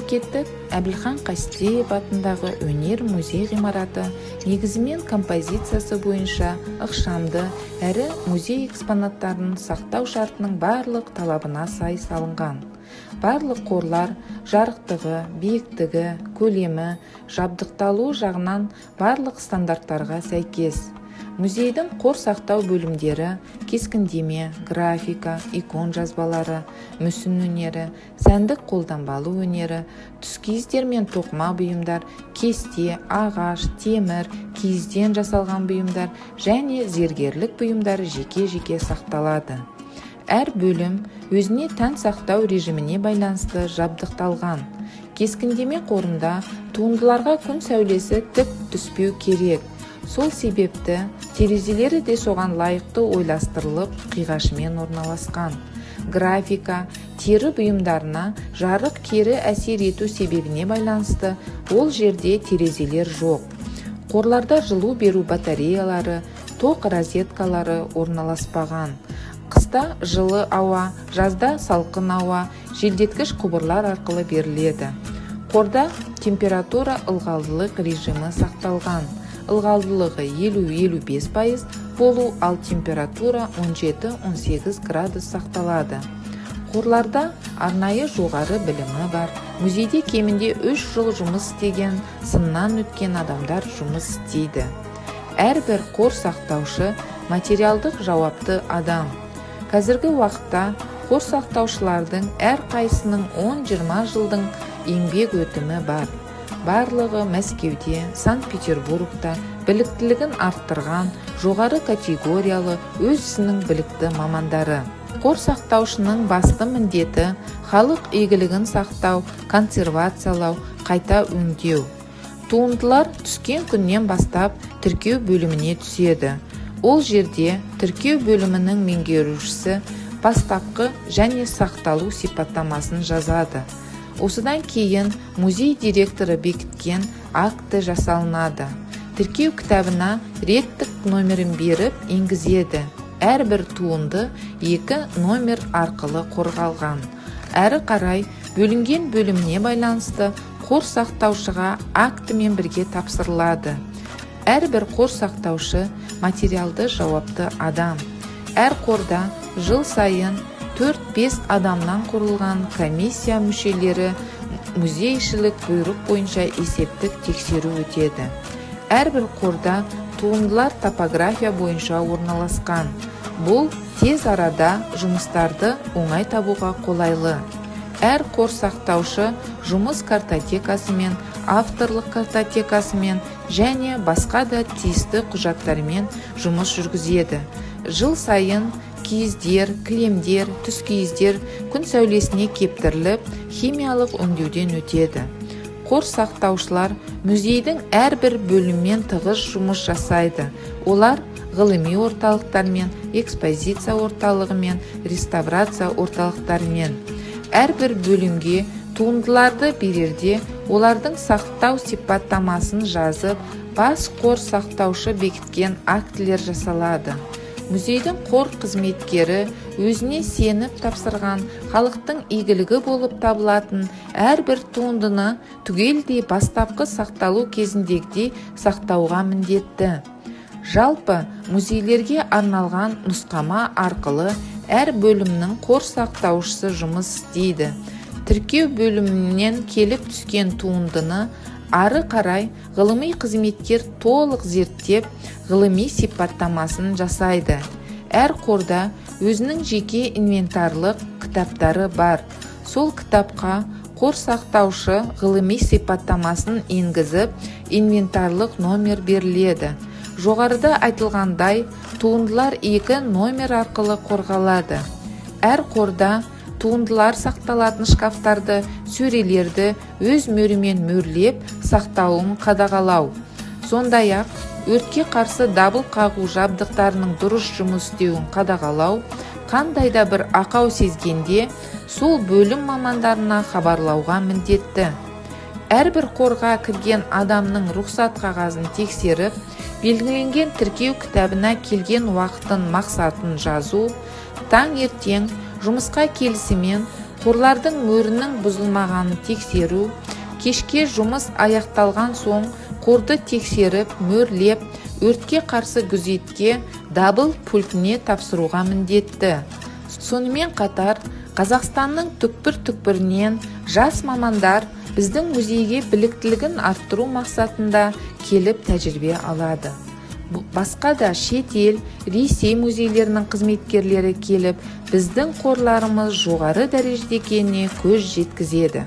Мемлекеттік Әбілхан Қастеев атындағы өнер музей ғимараты негізімен композициясы бойынша ықшамды әрі музей экспонаттарын сақтау шартының барлық талабына сай салынған. Барлық қорлар жарықтығы, биіктігі, көлемі, жабдықталуы жағынан барлық стандарттарға сәйкес. Музейдің қор сақтау бөлімдері кескіндеме, графика, икон жазбалары, мүсін өнері, сәндік қолданбалы өнері, түскиіздер мен тоқыма бұйымдар, кесте, ағаш, темір, киізден жасалған бұйымдар және зергерлік бұйымдары жеке-жеке сақталады. Әр бөлім өзіне тән сақтау режиміне байланысты жабдықталған. Кескіндеме қорында туындыларға күн сәулесі тік түспеу керек. Сол себепті терезелері де соған лайықты ойластырылып, қиғашымен орналасқан. Графика, тері бұйымдарына жарық кері әсер ету себебіне байланысты ол жерде терезелер жоқ. Қорларда жылу беру батареялары, тоқ розеткалары орналаспаған. Қыста жылы ауа, жазда салқын ауа, желдеткіш құбырлар арқылы беріледі. Қорда температура ылғалдылық режимі сақталған. Ылғалдылығы 50-55% болу, ал температура 17-18 градус сақталады. Қорларда арнайы жоғары білімі бар. Музейде кемінде 3 жыл жұмыс істеген, сыннан өткен адамдар жұмыс істейді. Әрбір қор сақтаушы материалдық жауапты адам. Қазіргі уақытта қор сақтаушылардың әр қайсының 10-20 жылдың еңбек өтімі бар. Барлығы Мәскеуде, Санкт-Петербургта біліктілігін арттырған жоғары категориялы өз ісінің білікті мамандары. Қор сақтаушының басты міндеті халық игілігін сақтау, консервациялау, қайта өңдеу. Туындылар түскен күннен бастап тіркеу бөліміне түседі. Ол жерде тіркеу бөлімінің меңгерушісі бастапқы және сақталу сипаттамасын жазады. Осыдан кейін музей директоры бекіткен акті жасалынады. Тіркеу кітабына реттік номерін беріп енгізеді. Әрбір туынды 2 номер арқылы қорғалған. Әрі қарай бөлінген бөліміне байланысты қор сақтаушыға актімен бірге тапсырылады. Әрбір қор сақтаушы материалды жауапты адам. Әр қорда жыл сайын 4-5 адамнан құрылған комиссия мүшелері музейшілік бұйрық бойынша есептік тексеру өтеді. Әрбір қорда туындылар топография бойынша орналасқан. Бұл тез арада жұмыстарды оңай табуға қолайлы. Әр қор сақтаушы жұмыс картотекасымен, авторлық картотекасымен және басқа да тиісті құжаттармен жұмыс жүргізеді. Жыл сайын киіздер, кілемдер, түскиіздер күн сәулесіне кептіріліп, химиялық өңдеуден өтеді. Қор сақтаушылар музейдің әрбір бөліммен тығыз жұмыс жасайды. Олар ғылыми орталықтармен, экспозиция орталығымен, реставрация орталықтарымен. Әрбір бөлімге туындыларды берерде олардың сақтау сипаттамасын жазып, бас қор сақтаушы бекіткен актілер жасалады. Музейдің қор қызметкері өзіне сеніп тапсырған халықтың игілігі болып табылатын әрбір туындыны түгелдей бастапқы сақталу кезіндегідей сақтауға міндетті. Жалпы музейлерге арналған нұсқама арқылы әр бөлімнің қор сақтаушысы жұмыс істейді. Тіркеу бөлімінен келіп түскен туындыны ары қарай ғылыми қызметкер толық зерттеп, ғылыми сипаттамасын жасайды. Әр қорда өзінің жеке инвентарлық кітаптары бар. Сол кітапқа қор сақтаушы ғылыми сипаттамасын енгізіп, инвентарлық номер беріледі. Жоғарыда айтылғандай, туындылар 2 номер арқылы қорғалады. Әр қорда туындылар сақталатын шкафтарды, сөрелерді өз мөрімен мөрлеп сақтауын қадағалау. Сондай-ақ, өртке қарсы дабыл қағу жабдықтарының дұрыс жұмыс істеуін қадағалау, қандай да бір ақау сезгенде сол бөлім мамандарына хабарлауға міндетті. Әрбір қорға кірген адамның рұқсат қағазын тексеріп, белгіленген тіркеу кітабына келген уақытын мақсатын жазу, таң ертең жұмысқа келісімен қорлардың мөрінің бұзылмағанын тексеру, кешке жұмыс аяқталған соң қорды тексеріп, мөрлеп, өртке қарсы күзетке дабыл пультіне тапсыруға міндетті. Сонымен қатар, Қазақстанның түкпір-түкпірінен жас мамандар біздің музейге біліктілігін арттыру мақсатында келіп тәжірибе алады. Басқа да шет ел, Ресей музейлерінің қызметкерлері келіп, біздің қорларымыз жоғары дәрежеде екеніне көз жеткізеді.